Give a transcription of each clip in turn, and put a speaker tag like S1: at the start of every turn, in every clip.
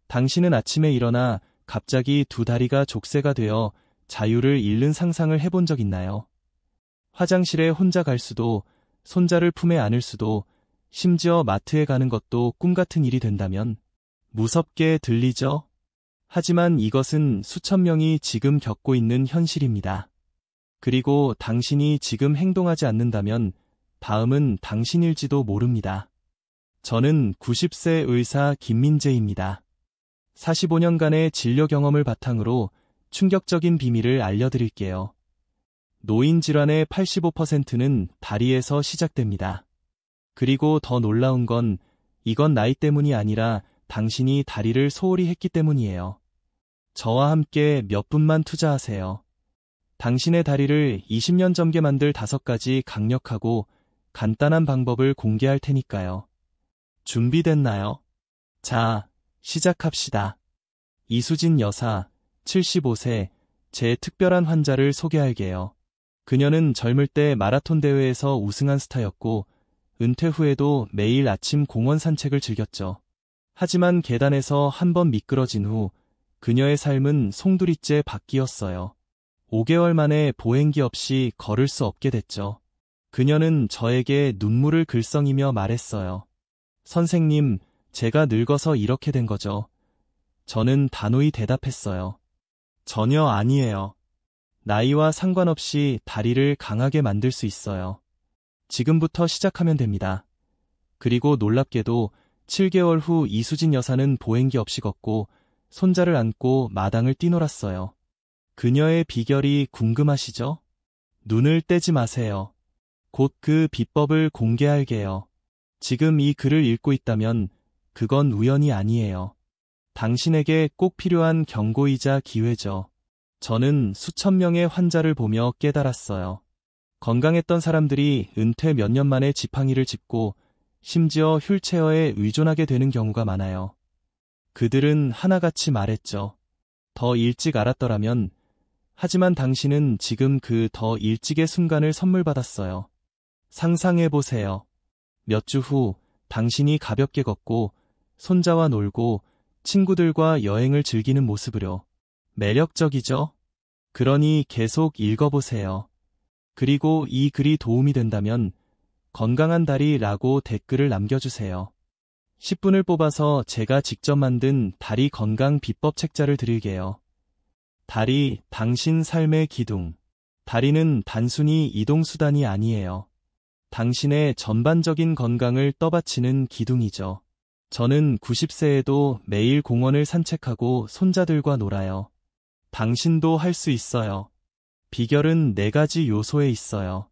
S1: 당신은 아침에 일어나 갑자기 두 다리가 족쇄가 되어 자유를 잃는 상상을 해본 적 있나요? 화장실에 혼자 갈 수도, 손자를 품에 안을 수도, 심지어 마트에 가는 것도 꿈 같은 일이 된다면 무섭게 들리죠? 하지만 이것은 수천 명이 지금 겪고 있는 현실입니다. 그리고 당신이 지금 행동하지 않는다면 다음은 당신일지도 모릅니다. 저는 90세 의사 김민재입니다. 45년간의 진료 경험을 바탕으로 충격적인 비밀을 알려드릴게요. 노인 질환의 85%는 다리에서 시작됩니다. 그리고 더 놀라운 건 이건 나이 때문이 아니라 당신이 다리를 소홀히 했기 때문이에요. 저와 함께 몇 분만 투자하세요. 당신의 다리를 20년 젊게 만들 5가지 강력하고 간단한 방법을 공개할 테니까요. 준비됐나요? 자, 시작합시다. 이수진 여사, 75세, 제 특별한 환자를 소개할게요. 그녀는 젊을 때 마라톤 대회에서 우승한 스타였고 은퇴 후에도 매일 아침 공원 산책을 즐겼죠. 하지만 계단에서 한 번 미끄러진 후 그녀의 삶은 송두리째 바뀌었어요. 5개월 만에 보행기 없이 걸을 수 없게 됐죠. 그녀는 저에게 눈물을 글썽이며 말했어요. 선생님, 제가 늙어서 이렇게 된 거죠. 저는 단호히 대답했어요. 전혀 아니에요. 나이와 상관없이 다리를 강하게 만들 수 있어요. 지금부터 시작하면 됩니다. 그리고 놀랍게도 7개월 후 이수진 여사는 보행기 없이 걷고 손자를 안고 마당을 뛰놀았어요. 그녀의 비결이 궁금하시죠? 눈을 떼지 마세요. 곧 그 비법을 공개할게요. 지금 이 글을 읽고 있다면 그건 우연이 아니에요. 당신에게 꼭 필요한 경고이자 기회죠. 저는 수천 명의 환자를 보며 깨달았어요. 건강했던 사람들이 은퇴 몇 년 만에 지팡이를 짚고 심지어 휠체어에 의존하게 되는 경우가 많아요. 그들은 하나같이 말했죠. 더 일찍 알았더라면. 하지만 당신은 지금 그 더 일찍의 순간을 선물 받았어요. 상상해보세요. 몇 주 후 당신이 가볍게 걷고 손자와 놀고 친구들과 여행을 즐기는 모습으로. 매력적이죠? 그러니 계속 읽어보세요. 그리고 이 글이 도움이 된다면 건강한 다리라고 댓글을 남겨주세요. 10분을 뽑아서 제가 직접 만든 다리 건강 비법 책자를 드릴게요. 다리, 당신 삶의 기둥. 다리는 단순히 이동수단이 아니에요. 당신의 전반적인 건강을 떠받치는 기둥이죠. 저는 90세에도 매일 공원을 산책하고 손자들과 놀아요. 당신도 할 수 있어요. 비결은 4가지 요소에 있어요.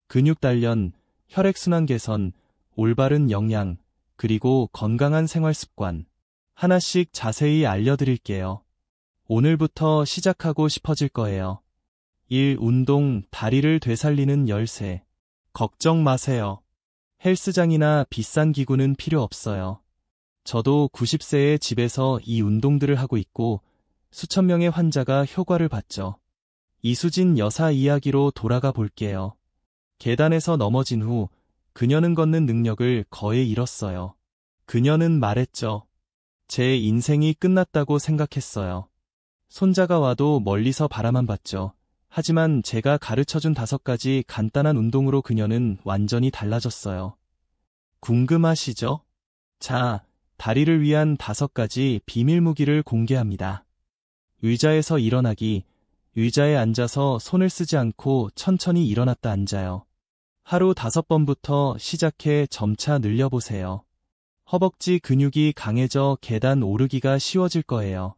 S1: 근육 단련, 혈액순환 개선, 올바른 영양, 그리고 건강한 생활 습관. 하나씩 자세히 알려드릴게요. 오늘부터 시작하고 싶어질 거예요. 1. 운동, 다리를 되살리는 열쇠. 걱정 마세요. 헬스장이나 비싼 기구는 필요 없어요. 저도 90세에 집에서 이 운동들을 하고 있고 수천 명의 환자가 효과를 봤죠. 이수진 여사 이야기로 돌아가 볼게요. 계단에서 넘어진 후 그녀는 걷는 능력을 거의 잃었어요. 그녀는 말했죠. 제 인생이 끝났다고 생각했어요. 손자가 와도 멀리서 바라만 봤죠. 하지만 제가 가르쳐준 5가지 간단한 운동으로 그녀는 완전히 달라졌어요. 궁금하시죠? 자, 다리를 위한 5가지 비밀 무기를 공개합니다. 의자에서 일어나기. 의자에 앉아서 손을 쓰지 않고 천천히 일어났다 앉아요. 하루 5번부터 시작해 점차 늘려보세요. 허벅지 근육이 강해져 계단 오르기가 쉬워질 거예요.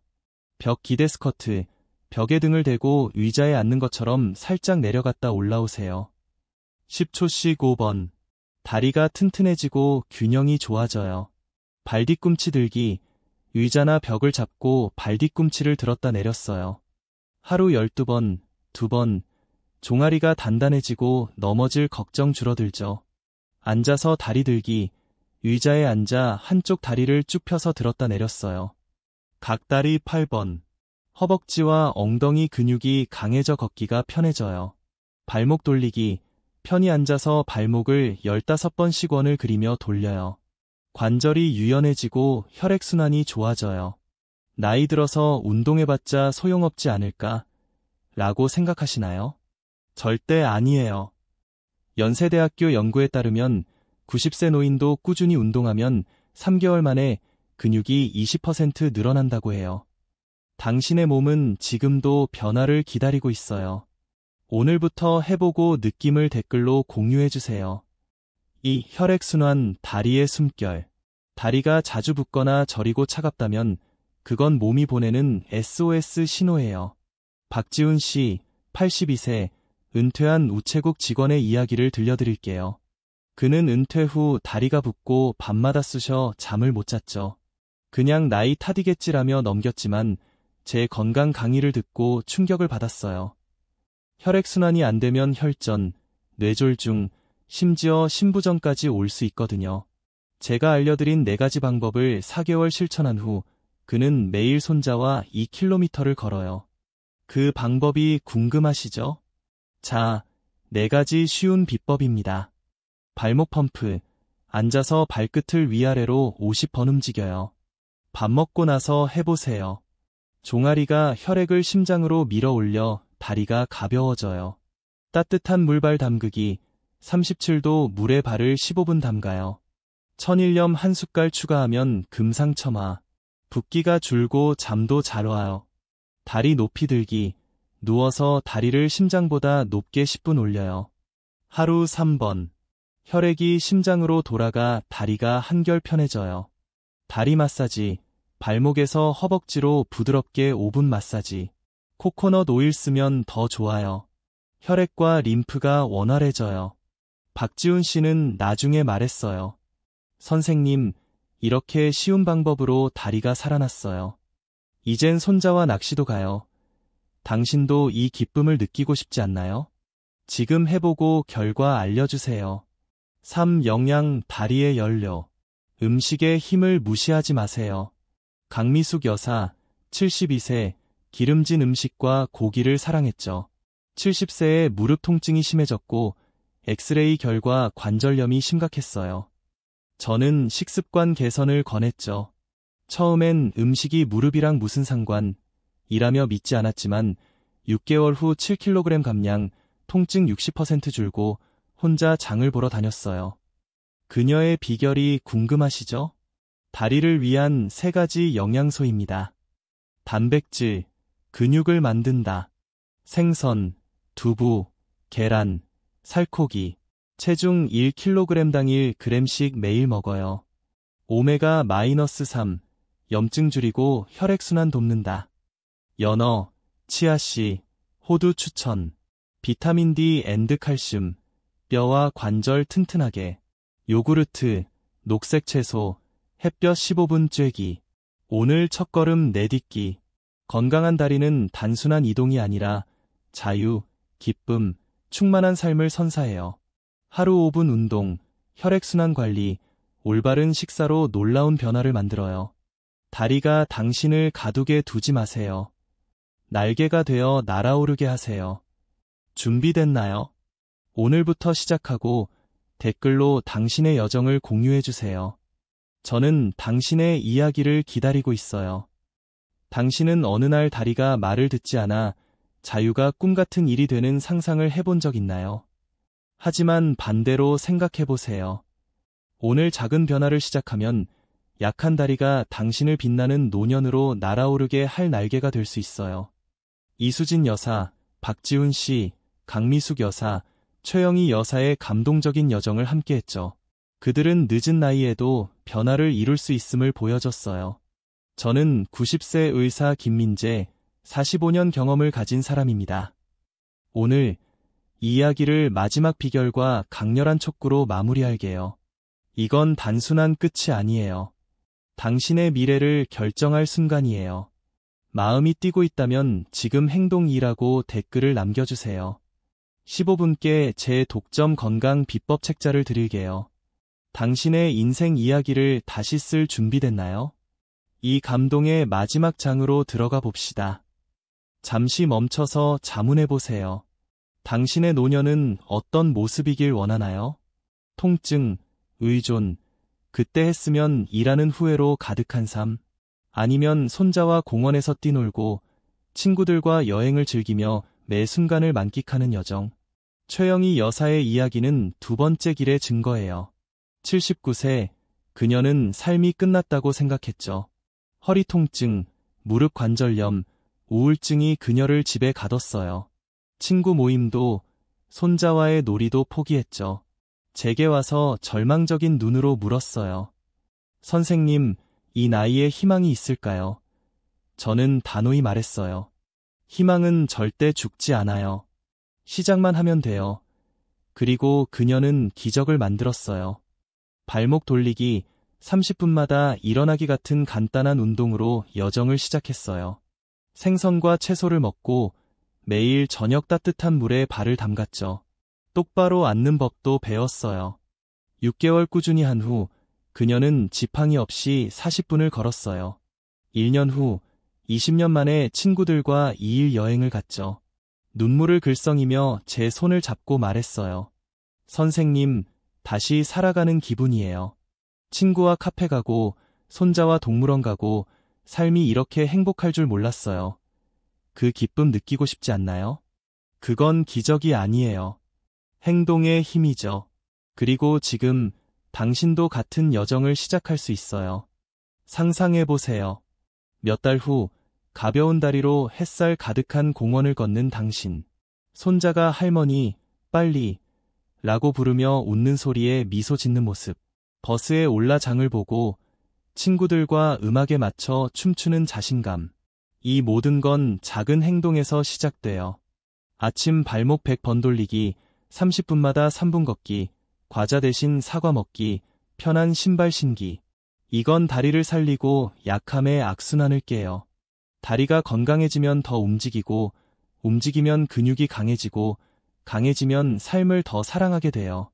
S1: 벽 기대 스쿼트. 벽에 등을 대고 의자에 앉는 것처럼 살짝 내려갔다 올라오세요. 10초씩 5번. 다리가 튼튼해지고 균형이 좋아져요. 발뒤꿈치 들기. 의자나 벽을 잡고 발뒤꿈치를 들었다 내렸어요. 하루 12번, 2번. 종아리가 단단해지고 넘어질 걱정 줄어들죠. 앉아서 다리 들기. 의자에 앉아 한쪽 다리를 쭉 펴서 들었다 내렸어요. 각다리 8번. 허벅지와 엉덩이 근육이 강해져 걷기가 편해져요. 발목 돌리기. 편히 앉아서 발목을 15번씩 원을 그리며 돌려요. 관절이 유연해지고 혈액순환이 좋아져요. 나이 들어서 운동해봤자 소용없지 않을까? 라고 생각하시나요? 절대 아니에요. 연세대학교 연구에 따르면 90세 노인도 꾸준히 운동하면 3개월 만에 근육이 20% 늘어난다고 해요. 당신의 몸은 지금도 변화를 기다리고 있어요. 오늘부터 해보고 느낌을 댓글로 공유해주세요. 2. 혈액순환, 다리의 숨결. 다리가 자주 붓거나 저리고 차갑다면 그건 몸이 보내는 SOS 신호예요. 박지훈 씨, 82세, 은퇴한 우체국 직원의 이야기를 들려드릴게요. 그는 은퇴 후 다리가 붓고 밤마다 쑤셔 잠을 못 잤죠. 그냥 나이 탓이겠지라며 넘겼지만 제 건강 강의를 듣고 충격을 받았어요. 혈액순환이 안 되면 혈전, 뇌졸중, 심지어 심부전까지 올 수 있거든요. 제가 알려드린 4가지 방법을 4개월 실천한 후 그는 매일 손자와 2km를 걸어요. 그 방법이 궁금하시죠? 자, 4가지 쉬운 비법입니다. 발목 펌프. 앉아서 발끝을 위아래로 50번 움직여요. 밥 먹고 나서 해보세요. 종아리가 혈액을 심장으로 밀어 올려 다리가 가벼워져요. 따뜻한 물발 담그기. 37도 물에 발을 15분 담가요. 천일염 한 숟갈 추가하면 금상첨화. 붓기가 줄고 잠도 잘 와요. 다리 높이 들기. 누워서 다리를 심장보다 높게 10분 올려요. 하루 3번. 혈액이 심장으로 돌아가 다리가 한결 편해져요. 다리 마사지. 발목에서 허벅지로 부드럽게 5분 마사지. 코코넛 오일 쓰면 더 좋아요. 혈액과 림프가 원활해져요. 박지훈 씨는 나중에 말했어요. 선생님, 이렇게 쉬운 방법으로 다리가 살아났어요. 이젠 손자와 낚시도 가요. 당신도 이 기쁨을 느끼고 싶지 않나요? 지금 해보고 결과 알려주세요. 3. 영양, 다리의 연료. 음식의 힘을 무시하지 마세요. 강미숙 여사, 72세, 기름진 음식과 고기를 사랑했죠. 70세에 무릎 통증이 심해졌고 엑스레이 결과 관절염이 심각했어요. 저는 식습관 개선을 권했죠. 처음엔 음식이 무릎이랑 무슨 상관, 이라며 믿지 않았지만 6개월 후 7kg 감량, 통증 60% 줄고 혼자 장을 보러 다녔어요. 그녀의 비결이 궁금하시죠? 다리를 위한 3가지 영양소입니다. 단백질, 근육을 만든다. 생선, 두부, 계란, 살코기. 체중 1kg당 1g씩 매일 먹어요. 오메가-3, 염증 줄이고 혈액순환 돕는다. 연어, 치아씨, 호두 추천. 비타민 D 앤드 칼슘, 뼈와 관절 튼튼하게. 요구르트, 녹색 채소, 햇볕 15분 쬐기. 오늘 첫걸음 내딛기. 건강한 다리는 단순한 이동이 아니라 자유, 기쁨, 충만한 삶을 선사해요. 하루 5분 운동, 혈액순환 관리, 올바른 식사로 놀라운 변화를 만들어요. 다리가 당신을 가두게 두지 마세요. 날개가 되어 날아오르게 하세요. 준비됐나요? 오늘부터 시작하고 댓글로 당신의 여정을 공유해주세요. 저는 당신의 이야기를 기다리고 있어요. 당신은 어느 날 다리가 말을 듣지 않아 자유가 꿈같은 일이 되는 상상을 해본 적 있나요? 하지만 반대로 생각해보세요. 오늘 작은 변화를 시작하면 약한 다리가 당신을 빛나는 노년으로 날아오르게 할 날개가 될 수 있어요. 이수진 여사, 박지훈 씨, 강미숙 여사, 최영희 여사의 감동적인 여정을 함께했죠. 그들은 늦은 나이에도 변화를 이룰 수 있음을 보여줬어요. 저는 90세 의사 김민재, 45년 경험을 가진 사람입니다. 오늘 이 이야기를 마지막 비결과 강렬한 촉구로 마무리할게요. 이건 단순한 끝이 아니에요. 당신의 미래를 결정할 순간이에요. 마음이 뛰고 있다면 지금 행동이라고 댓글을 남겨주세요. 15분께 제 독점 건강 비법 책자를 드릴게요. 당신의 인생 이야기를 다시 쓸 준비됐나요? 이 감동의 마지막 장으로 들어가 봅시다. 잠시 멈춰서 자문해보세요. 당신의 노년은 어떤 모습이길 원하나요? 통증, 의존, 그때 했으면 일하는 후회로 가득한 삶. 아니면 손자와 공원에서 뛰놀고 친구들과 여행을 즐기며 매 순간을 만끽하는 여정. 최영희 여사의 이야기는 두 번째 길의 증거예요. 79세, 그녀는 삶이 끝났다고 생각했죠. 허리 통증, 무릎 관절염, 우울증이 그녀를 집에 가뒀어요. 친구 모임도, 손자와의 놀이도 포기했죠. 제게 와서 절망적인 눈으로 물었어요. 선생님, 이 나이에 희망이 있을까요? 저는 단호히 말했어요. 희망은 절대 죽지 않아요. 시작만 하면 돼요. 그리고 그녀는 기적을 만들었어요. 발목 돌리기, 30분마다 일어나기 같은 간단한 운동으로 여정을 시작했어요. 생선과 채소를 먹고 매일 저녁 따뜻한 물에 발을 담갔죠. 똑바로 앉는 법도 배웠어요. 6개월 꾸준히 한 후 그녀는 지팡이 없이 40분을 걸었어요. 1년 후 20년 만에 친구들과 2일 여행을 갔죠. 눈물을 글썽이며 제 손을 잡고 말했어요. 선생님, 다시 살아가는 기분이에요. 친구와 카페 가고 손자와 동물원 가고 삶이 이렇게 행복할 줄 몰랐어요. 그 기쁨 느끼고 싶지 않나요? 그건 기적이 아니에요. 행동의 힘이죠. 그리고 지금 당신도 같은 여정을 시작할 수 있어요. 상상해보세요. 몇 달 후 가벼운 다리로 햇살 가득한 공원을 걷는 당신. 손자가 할머니, 빨리 라고 부르며 웃는 소리에 미소 짓는 모습. 버스에 올라 장을 보고 친구들과 음악에 맞춰 춤추는 자신감. 이 모든 건 작은 행동에서 시작돼요. 아침 발목 100번 돌리기, 30분마다 3분 걷기, 과자 대신 사과 먹기, 편한 신발 신기. 이건 다리를 살리고 약함의 악순환을 깨요. 다리가 건강해지면 더 움직이고, 움직이면 근육이 강해지고, 강해지면 삶을 더 사랑하게 돼요.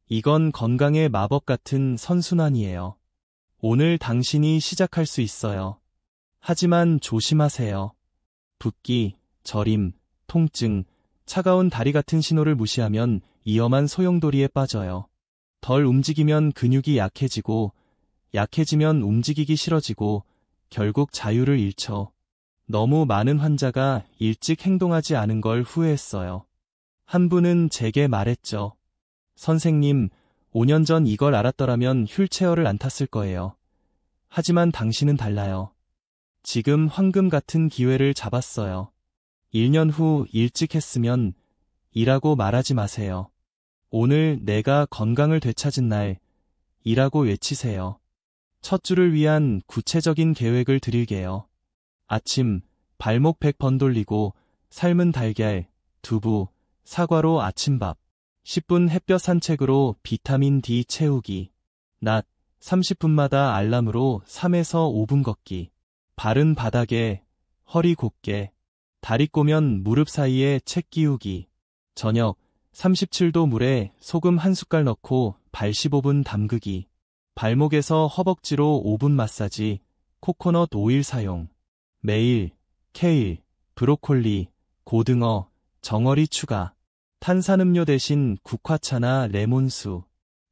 S1: 이건 건강의 마법 같은 선순환이에요. 오늘 당신이 시작할 수 있어요. 하지만 조심하세요. 붓기, 저림, 통증, 차가운 다리 같은 신호를 무시하면 위험한 소용돌이에 빠져요. 덜 움직이면 근육이 약해지고, 약해지면 움직이기 싫어지고, 결국 자유를 잃죠. 너무 많은 환자가 일찍 행동하지 않은 걸 후회했어요. 한 분은 제게 말했죠. 선생님, 5년 전 이걸 알았더라면 휠체어를 안 탔을 거예요. 하지만 당신은 달라요. 지금 황금 같은 기회를 잡았어요. 1년 후 일찍 했으면 이라고 말하지 마세요. 오늘 내가 건강을 되찾은 날, 이라고 외치세요. 첫 주를 위한 구체적인 계획을 드릴게요. 아침, 발목 100번 돌리고, 삶은 달걀, 두부, 사과로 아침밥. 10분 햇볕 산책으로 비타민 D 채우기. 낮, 30분마다 알람으로 3에서 5분 걷기. 발은 바닥에, 허리 곧게. 다리 꼬면 무릎 사이에 책 끼우기. 저녁, 37도 물에 소금 한 숟갈 넣고 발 15분 담그기. 발목에서 허벅지로 5분 마사지, 코코넛 오일 사용. 매일, 케일, 브로콜리, 고등어, 정어리 추가. 탄산음료 대신 국화차나 레몬수.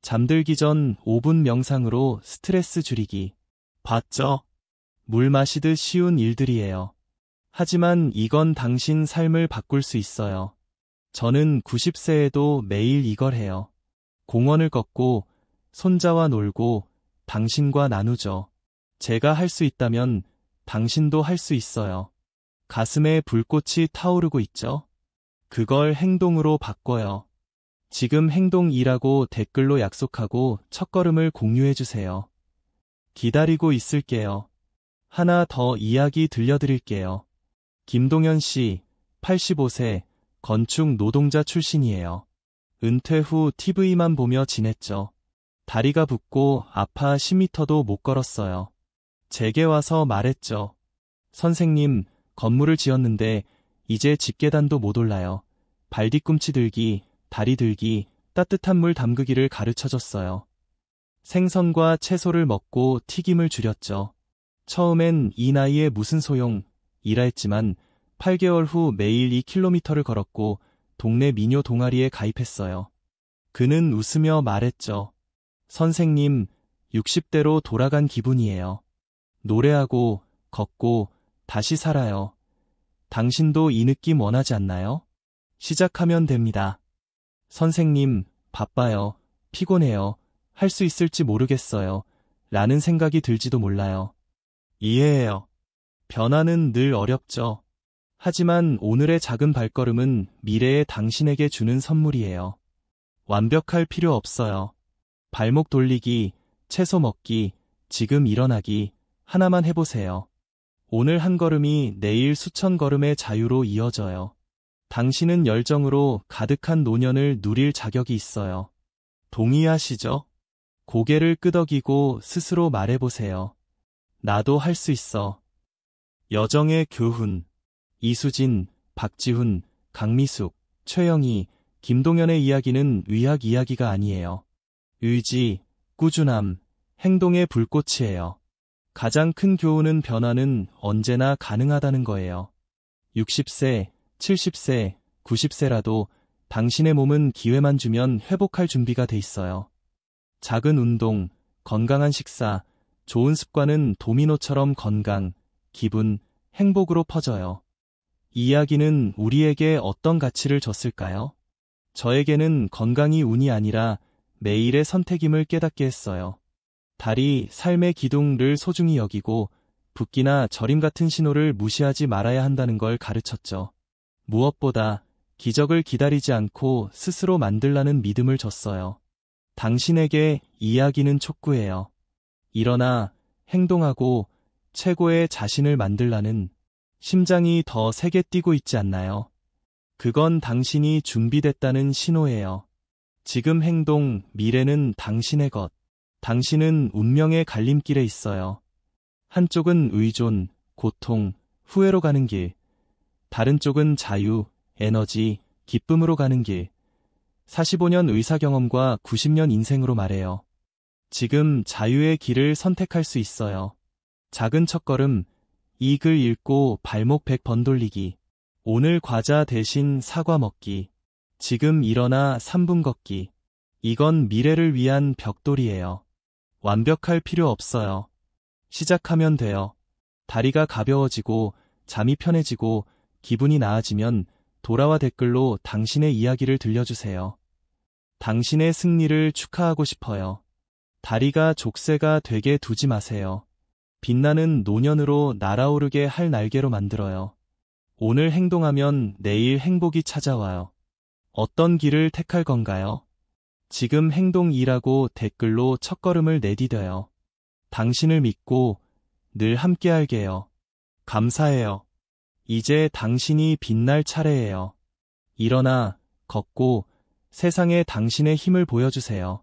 S1: 잠들기 전 5분 명상으로 스트레스 줄이기. 봤죠? 물 마시듯 쉬운 일들이에요. 하지만 이건 당신 삶을 바꿀 수 있어요. 저는 90세에도 매일 이걸 해요. 공원을 걷고, 손자와 놀고, 당신과 나누죠. 제가 할 수 있다면 당신도 할 수 있어요. 가슴에 불꽃이 타오르고 있죠? 그걸 행동으로 바꿔요. 지금 행동이라고 댓글로 약속하고 첫걸음을 공유해주세요. 기다리고 있을게요. 하나 더 이야기 들려드릴게요. 김동현 씨, 85세, 건축 노동자 출신이에요. 은퇴 후 TV만 보며 지냈죠. 다리가 붓고 아파 10m도 못 걸었어요. 제게 와서 말했죠. 선생님, 건물을 지었는데 이제 집계단도 못 올라요. 발 뒤꿈치 들기, 다리 들기, 따뜻한 물 담그기를 가르쳐줬어요. 생선과 채소를 먹고 튀김을 줄였죠. 처음엔 이 나이에 무슨 소용, 이라 했지만 8개월 후 매일 2km를 걸었고 동네 미녀 동아리에 가입했어요. 그는 웃으며 말했죠. 선생님, 60대로 돌아간 기분이에요. 노래하고, 걷고, 다시 살아요. 당신도 이 느낌 원하지 않나요? 시작하면 됩니다. 선생님, 바빠요. 피곤해요. 할 수 있을지 모르겠어요. 라는 생각이 들지도 몰라요. 이해해요. 변화는 늘 어렵죠. 하지만 오늘의 작은 발걸음은 미래의 당신에게 주는 선물이에요. 완벽할 필요 없어요. 발목 돌리기, 채소 먹기, 지금 일어나기, 하나만 해보세요. 오늘 한 걸음이 내일 수천 걸음의 자유로 이어져요. 당신은 열정으로 가득한 노년을 누릴 자격이 있어요. 동의하시죠? 고개를 끄덕이고 스스로 말해보세요. 나도 할 수 있어. 여정의 교훈. 이수진, 박지훈, 강미숙, 최영희, 김동연의 이야기는 의학 이야기가 아니에요. 의지, 꾸준함, 행동의 불꽃이에요. 가장 큰 교훈은 변화는 언제나 가능하다는 거예요. 60세, 70세, 90세라도 당신의 몸은 기회만 주면 회복할 준비가 돼 있어요. 작은 운동, 건강한 식사, 좋은 습관은 도미노처럼 건강, 기분, 행복으로 퍼져요. 이 이야기는 우리에게 어떤 가치를 줬을까요? 저에게는 건강이 운이 아니라 매일의 선택임을 깨닫게 했어요. 달이 삶의 기둥을 소중히 여기고 붓기나 저림 같은 신호를 무시하지 말아야 한다는 걸 가르쳤죠. 무엇보다 기적을 기다리지 않고 스스로 만들라는 믿음을 줬어요. 당신에게 이야기는 촉구해요. 일어나 행동하고 최고의 자신을 만들라는 심장이 더 세게 뛰고 있지 않나요? 그건 당신이 준비됐다는 신호예요. 지금 행동, 미래는 당신의 것. 당신은 운명의 갈림길에 있어요. 한쪽은 의존, 고통, 후회로 가는 길. 다른 쪽은 자유, 에너지, 기쁨으로 가는 길. 45년 의사 경험과 90년 인생으로 말해요. 지금 자유의 길을 선택할 수 있어요. 작은 첫걸음, 이 글 읽고 발목 100번 돌리기. 오늘 과자 대신 사과 먹기. 지금 일어나 3분 걷기. 이건 미래를 위한 벽돌이에요. 완벽할 필요 없어요. 시작하면 돼요. 다리가 가벼워지고 잠이 편해지고 기분이 나아지면 돌아와 댓글로 당신의 이야기를 들려주세요. 당신의 승리를 축하하고 싶어요. 다리가 족쇄가 되게 두지 마세요. 빛나는 노년으로 날아오르게 할 날개로 만들어요. 오늘 행동하면 내일 행복이 찾아와요. 어떤 길을 택할 건가요? 지금 행동이라고 댓글로 첫걸음을 내디뎌요. 당신을 믿고 늘 함께할게요. 감사해요. 이제 당신이 빛날 차례예요. 일어나, 걷고, 세상에 당신의 힘을 보여주세요.